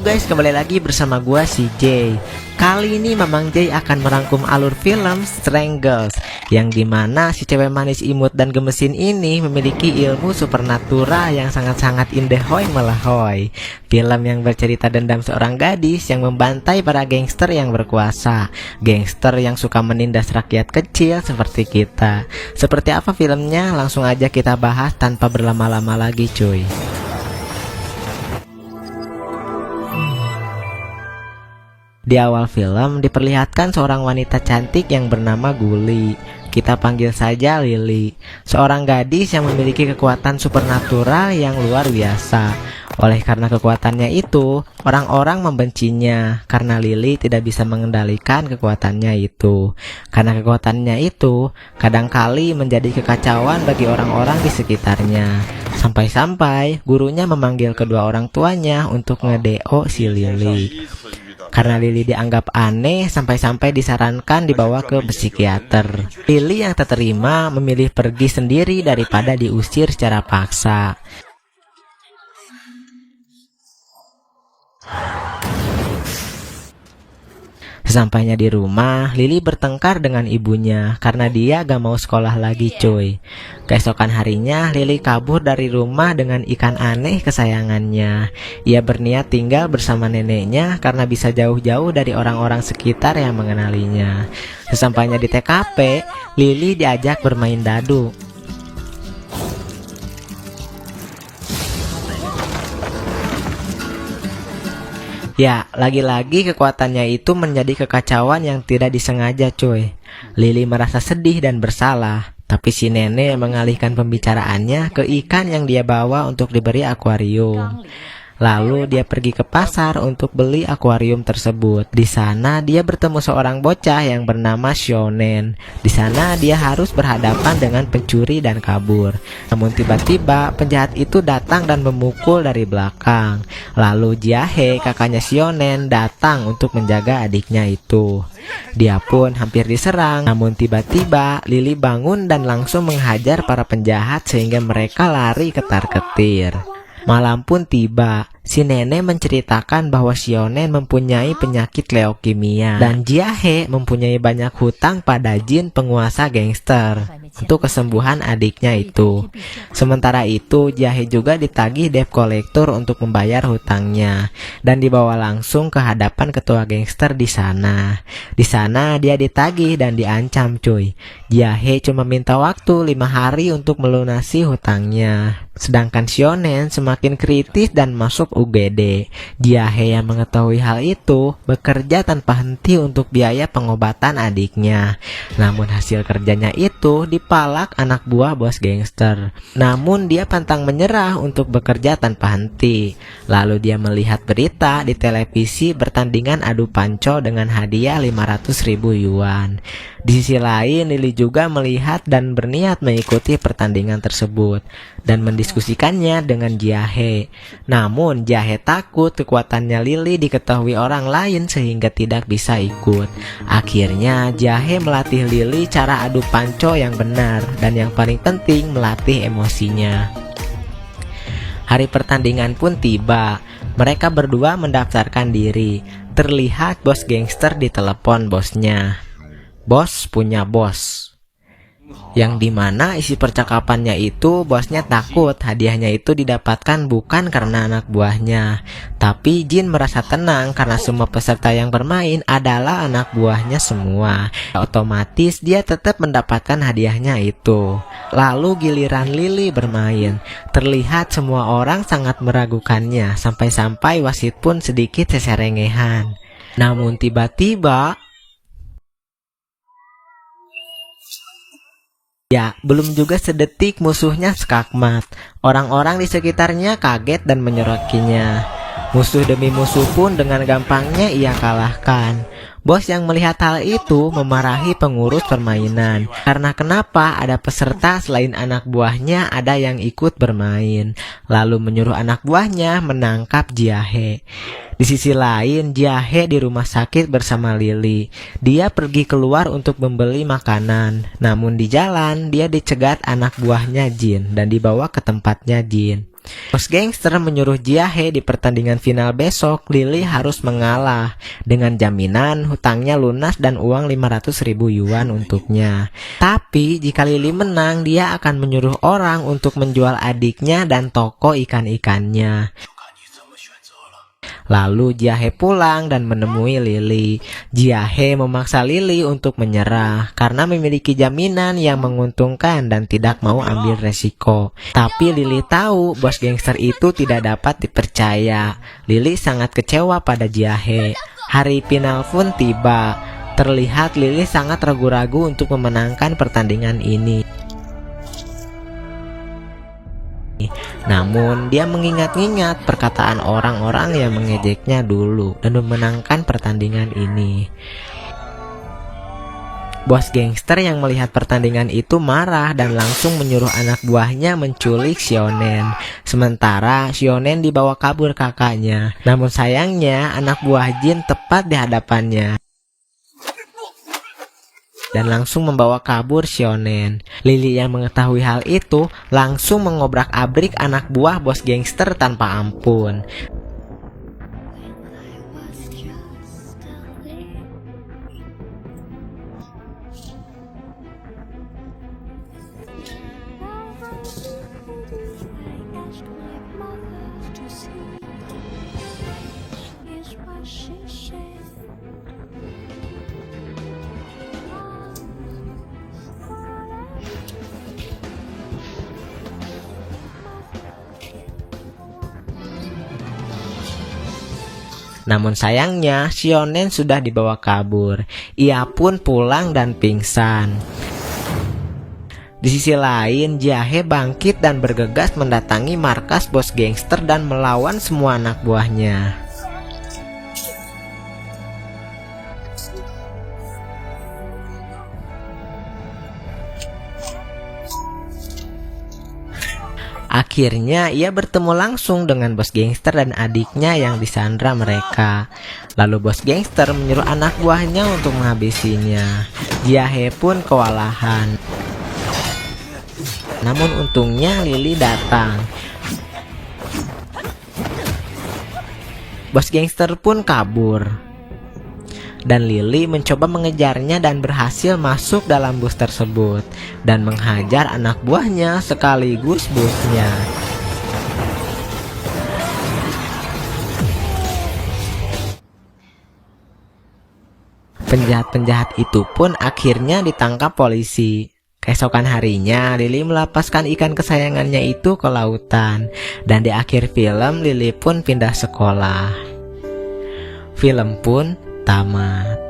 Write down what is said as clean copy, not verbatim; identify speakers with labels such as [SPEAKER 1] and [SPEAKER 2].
[SPEAKER 1] Halo guys, kembali lagi bersama gua si Jay. Kali ini Mamang Jay akan merangkum alur film Strangles, yang dimana si cewek manis imut dan gemesin ini memiliki ilmu supernatural yang sangat-sangat indehoy melahoy. Film yang bercerita dendam seorang gadis yang membantai para gangster yang berkuasa, gangster yang suka menindas rakyat kecil seperti kita. Seperti apa filmnya? Langsung aja kita bahas tanpa berlama-lama lagi cuy. Di awal film diperlihatkan seorang wanita cantik yang bernama Guli. Kita panggil saja Lily, seorang gadis yang memiliki kekuatan supernatural yang luar biasa. Oleh karena kekuatannya itu, orang-orang membencinya karena Lily tidak bisa mengendalikan kekuatannya itu. Karena kekuatannya itu kadangkali menjadi kekacauan bagi orang-orang di sekitarnya. Sampai-sampai gurunya memanggil kedua orang tuanya untuk nge-DO si Lily. Karena Lily dianggap aneh, sampai-sampai disarankan dibawa ke psikiater. Lily yang tak terima memilih pergi sendiri daripada diusir secara paksa. Sesampainya di rumah, Lily bertengkar dengan ibunya karena dia gak mau sekolah lagi cuy. Keesokan harinya, Lily kabur dari rumah dengan ikan aneh kesayangannya. Ia berniat tinggal bersama neneknya karena bisa jauh-jauh dari orang-orang sekitar yang mengenalinya. Sesampainya di TKP, Lily diajak bermain dadu. Ya, lagi-lagi kekuatannya itu menjadi kekacauan yang tidak disengaja cuy. Lily merasa sedih dan bersalah, tapi si nenek mengalihkan pembicaraannya ke ikan yang dia bawa untuk diberi akuarium. Lalu dia pergi ke pasar untuk beli akuarium tersebut. Di sana dia bertemu seorang bocah yang bernama Shonen. Di sana dia harus berhadapan dengan pencuri dan kabur. Namun tiba-tiba penjahat itu datang dan memukul dari belakang. Lalu Jahe, kakaknya Shonen, datang untuk menjaga adiknya itu. Dia pun hampir diserang. Namun tiba-tiba Lily bangun dan langsung menghajar para penjahat sehingga mereka lari ketar-ketir. Malam pun tiba. Si nenek menceritakan bahwa Shonen mempunyai penyakit leukemia dan Jahe mempunyai banyak hutang pada jin penguasa gangster untuk kesembuhan adiknya itu. Sementara itu Jahe juga ditagih debt collector untuk membayar hutangnya dan dibawa langsung ke hadapan ketua gangster di sana. Di sana dia ditagih dan diancam cuy. Jahe cuma minta waktu 5 hari untuk melunasi hutangnya. Sedangkan Shonen semakin kritis dan masuk UGD. Jahe yang mengetahui hal itu bekerja tanpa henti untuk biaya pengobatan adiknya. Namun hasil kerjanya itu dipalak anak buah bos gangster. Namun dia pantang menyerah untuk bekerja tanpa henti. Lalu dia melihat berita di televisi pertandingan adu panco dengan hadiah 500.000 yuan. Di sisi lain Lily juga melihat dan berniat mengikuti pertandingan tersebut dan mendiskusikannya dengan Jahe. Namun Jahe takut kekuatannya Lily diketahui orang lain sehingga tidak bisa ikut. Akhirnya Jahe melatih Lily cara adu panco yang benar dan yang paling penting melatih emosinya. Hari pertandingan pun tiba. Mereka berdua mendaftarkan diri. Terlihat bos gangster ditelepon bosnya. Bos punya bos. Yang dimana isi percakapannya itu bosnya takut hadiahnya itu didapatkan bukan karena anak buahnya, tapi Jin merasa tenang karena semua peserta yang bermain adalah anak buahnya semua. Otomatis dia tetap mendapatkan hadiahnya itu. Lalu giliran Lily bermain. Terlihat semua orang sangat meragukannya, sampai-sampai wasit pun sedikit seserengehan. Namun tiba-tiba ya, belum juga sedetik musuhnya skakmat. Orang-orang di sekitarnya kaget dan menyorokinya. Musuh demi musuh pun dengan gampangnya ia kalahkan. Bos yang melihat hal itu memarahi pengurus permainan. Karena kenapa ada peserta selain anak buahnya ada yang ikut bermain. Lalu menyuruh anak buahnya menangkap Jahe. Di sisi lain, Jahe di rumah sakit bersama Lily. Dia pergi keluar untuk membeli makanan. Namun di jalan, dia dicegat anak buahnya Jin dan dibawa ke tempatnya Jin. Bos gangster menyuruh Jiahe di pertandingan final besok, Lily harus mengalah dengan jaminan hutangnya lunas dan uang 500.000 yuan untuknya. Tapi jika Lily menang, dia akan menyuruh orang untuk menjual adiknya dan toko ikan-ikannya. Lalu Jiahe pulang dan menemui Lily. Jiahe memaksa Lily untuk menyerah karena memiliki jaminan yang menguntungkan dan tidak mau ambil resiko. Tapi Lily tahu bos gangster itu tidak dapat dipercaya. Lily sangat kecewa pada Jiahe. Hari final pun tiba. Terlihat Lily sangat ragu-ragu untuk memenangkan pertandingan ini. Namun dia mengingat-ingat perkataan orang-orang yang mengejeknya dulu dan memenangkan pertandingan ini. Bos gangster yang melihat pertandingan itu marah dan langsung menyuruh anak buahnya menculik Xiaonen. Sementara Xiaonen dibawa kabur kakaknya. Namun sayangnya anak buah Jin tepat di hadapannya dan langsung membawa kabur Xiaonen. Lily yang mengetahui hal itu langsung mengobrak-abrik anak buah bos gangster tanpa ampun. Namun sayangnya Xiaonen sudah dibawa kabur. Ia pun pulang dan pingsan. Di sisi lain, Jiahe bangkit dan bergegas mendatangi markas bos gangster dan melawan semua anak buahnya. Akhirnya ia bertemu langsung dengan bos gangster dan adiknya yang disandra mereka. Lalu bos gangster menyuruh anak buahnya untuk menghabisinya. Jiahe pun kewalahan. Namun untungnya Lily datang. Bos gangster pun kabur. Dan Lily mencoba mengejarnya dan berhasil masuk dalam bus tersebut dan menghajar anak buahnya sekaligus busnya. Penjahat-penjahat itu pun akhirnya ditangkap polisi. Keesokan harinya, Lily melepaskan ikan kesayangannya itu ke lautan. Dan di akhir film, Lily pun pindah sekolah. Film pun tamat.